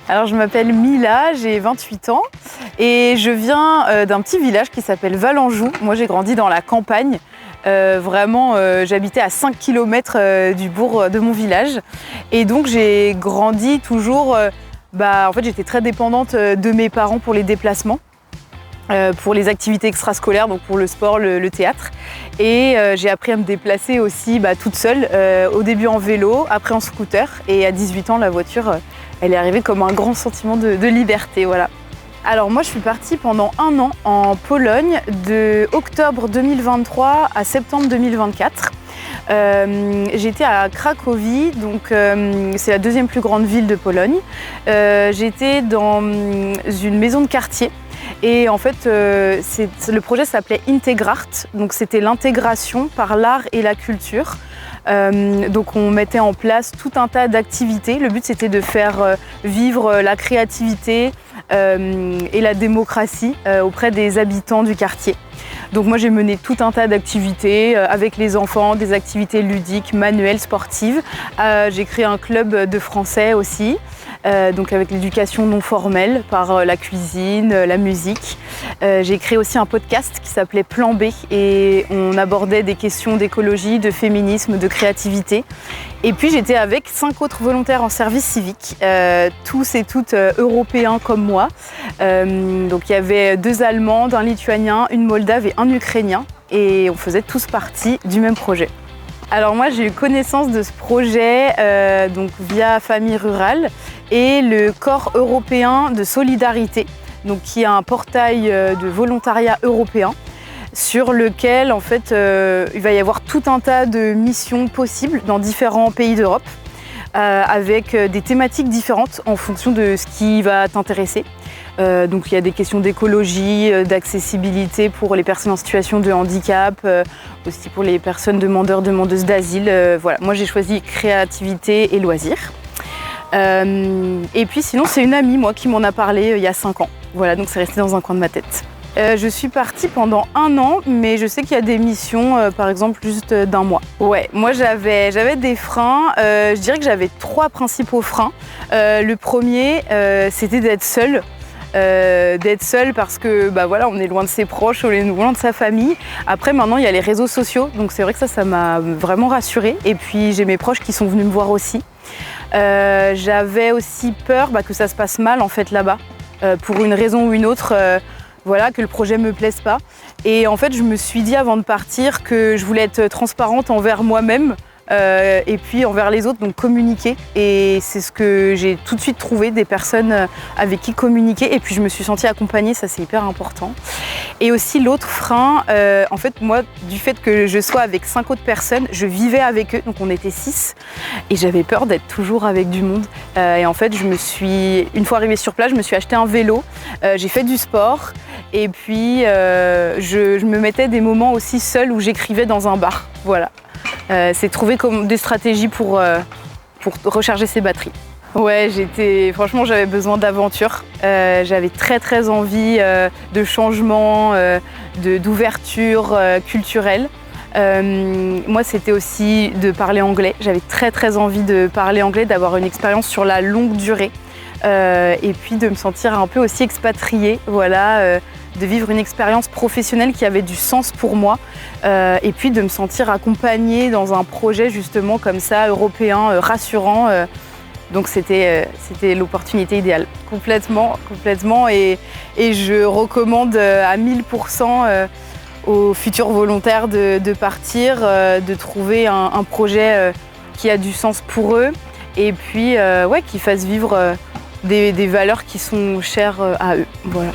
Alors je m'appelle Mila, j'ai 28 ans et je viens d'un petit village qui s'appelle Valenjou. Moi j'ai grandi dans la campagne, j'habitais à 5 km du bourg de mon village et donc j'ai grandi toujours, en fait j'étais très dépendante de mes parents pour les déplacements. Pour les activités extrascolaires, donc pour le sport, le théâtre. Et j'ai appris à me déplacer aussi toute seule, au début en vélo, après en scooter. Et à 18 ans, la voiture, elle est arrivée comme un grand sentiment de liberté. Voilà. Alors moi, je suis partie pendant 1 an en Pologne, de octobre 2023 à septembre 2024. J'étais à Cracovie, donc c'est la 2e plus grande ville de Pologne. J'étais dans une maison de quartier. Et en fait, le projet s'appelait Integrart, donc c'était l'intégration par l'art et la culture. Donc on mettait en place tout un tas d'activités. Le but c'était de faire vivre la créativité et la démocratie auprès des habitants du quartier. Donc moi j'ai mené tout un tas d'activités avec les enfants, des activités ludiques, manuelles, sportives. J'ai créé un club de français aussi. Donc avec l'éducation non formelle par la cuisine, la musique. J'ai créé aussi un podcast qui s'appelait Plan B et on abordait des questions d'écologie, de féminisme, de créativité. Et puis j'étais avec 5 autres volontaires en service civique, tous et toutes européens comme moi. Donc il y avait 2 Allemands, un Lituanien, une Moldave et un Ukrainien et on faisait tous partie du même projet. Alors moi j'ai eu connaissance de ce projet donc via Famille Rurale et le Corps européen de solidarité, donc qui est un portail de volontariat européen sur lequel en fait il va y avoir tout un tas de missions possibles dans différents pays d'Europe avec des thématiques différentes en fonction de ce qui va t'intéresser. Donc il y a des questions d'écologie, d'accessibilité pour les personnes en situation de handicap, aussi pour les personnes demandeurs, demandeuses d'asile. Voilà. Moi j'ai choisi créativité et loisirs. Et puis sinon c'est une amie moi qui m'en a parlé il y a 5 ans. Voilà, donc c'est resté dans un coin de ma tête. Je suis partie pendant 1 an, mais je sais qu'il y a des missions, par exemple, juste d'1 mois. Ouais, moi j'avais des freins. Je dirais que j'avais 3 principaux freins. Le premier, c'était d'être seule. Parce que on est loin de ses proches, on est loin de sa famille. Après maintenant il y a les réseaux sociaux, donc c'est vrai que ça m'a vraiment rassurée. Et puis j'ai mes proches qui sont venus me voir aussi. J'avais aussi peur que ça se passe mal en fait là-bas, pour une raison ou une autre. Que le projet me plaise pas. Et en fait, je me suis dit avant de partir que je voulais être transparente envers moi-même et puis envers les autres, donc communiquer. Et c'est ce que j'ai tout de suite trouvé, des personnes avec qui communiquer. Et puis je me suis sentie accompagnée, ça c'est hyper important. Et aussi l'autre frein, en fait moi, du fait que je sois avec 5 autres personnes, je vivais avec eux, donc on était 6. Et j'avais peur d'être toujours avec du monde. Et en fait, une fois arrivée sur place, je me suis acheté un vélo, j'ai fait du sport. Et puis je me mettais des moments aussi seule où j'écrivais dans un bar. Voilà. C'est trouver comme des stratégies pour recharger ses batteries. Ouais, franchement j'avais besoin d'aventure. J'avais très envie de changement, d'ouverture culturelle. Moi c'était aussi de parler anglais. J'avais très envie de parler anglais, d'avoir une expérience sur la longue durée. Et puis de me sentir un peu aussi expatriée, de vivre une expérience professionnelle qui avait du sens pour moi, et puis de me sentir accompagnée dans un projet justement comme ça, européen, rassurant. Donc c'était l'opportunité idéale, complètement. Et je recommande à 1000% aux futurs volontaires de partir, de trouver un projet qui a du sens pour eux, et puis qui fasse vivre des valeurs qui sont chères à eux. Voilà.